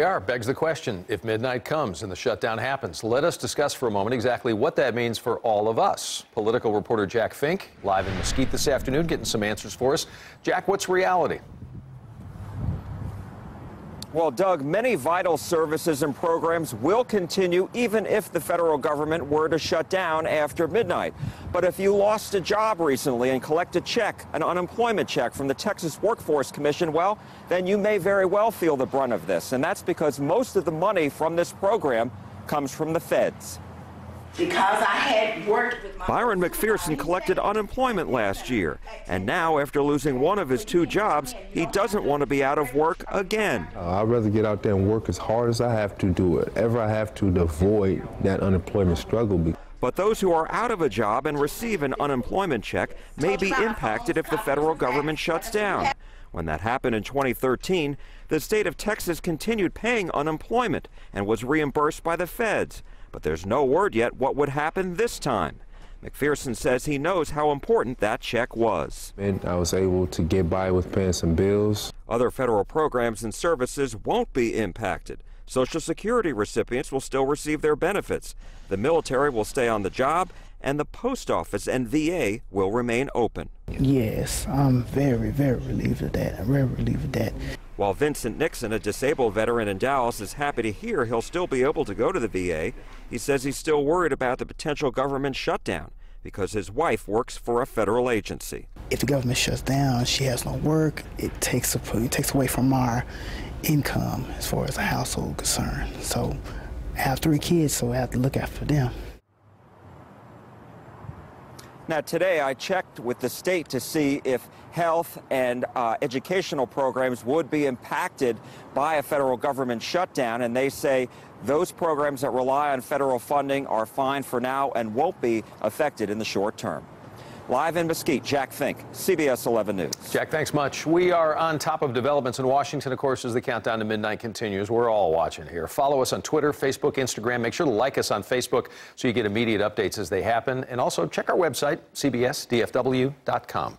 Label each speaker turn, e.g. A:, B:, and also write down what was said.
A: we are. Begs the question, if midnight comes and the shutdown happens, let us discuss for a moment exactly what that means for all of us. Political reporter Jack Fink, live in Mesquite this afternoon, getting some answers for us. Jack, what's reality?
B: Well, Doug, many vital services and programs will continue even if the federal government were to shut down after midnight. But if you lost a job recently and collect a check, an unemployment check from the Texas Workforce Commission, well, then you may very well feel the brunt of this. And that's because most of the money from this program comes from the feds.
C: Because I had worked with
B: Byron McPherson collected unemployment last year, and now, after losing one of his two jobs, he doesn't want to be out of work again.
D: I'd rather get out there and work as hard as I have to, do whatever I have to avoid that unemployment struggle.
B: But those who are out of a job and receive an unemployment check may be impacted if the federal government shuts down. When that happened in 2013, the state of Texas continued paying unemployment and was reimbursed by the feds. But there's no word yet what would happen this time. McPherson says he knows how important that check was.
D: I was able to get by with paying some bills.
B: Other federal programs and services won't be impacted. Social Security recipients will still receive their benefits. The military will stay on the job, and the post office and VA will remain open.
E: Yes, I'm very, very relieved of that. I'm very relieved of that.
B: While Vincent Nixon, a disabled veteran in Dallas, is happy to hear he'll still be able to go to the VA, he says he's still worried about the potential government shutdown because his wife works for a federal agency.
E: If the government shuts down, she has no work, it takes away from our income as far as the household concerned. So I have 3 kids, so I have to look after them.
B: Now, today I checked with the state to see if health and educational programs would be impacted by a federal government shutdown, and they say those programs that rely on federal funding are fine for now and won't be affected in the short term. Live in Mesquite, Jack Fink, CBS 11 News.
A: Jack, thanks much. We are on top of developments in Washington, of course, as the countdown to midnight continues. We're all watching here. Follow us on Twitter, Facebook, Instagram. Make sure to like us on Facebook so you get immediate updates as they happen. And also check our website, cbsdfw.com.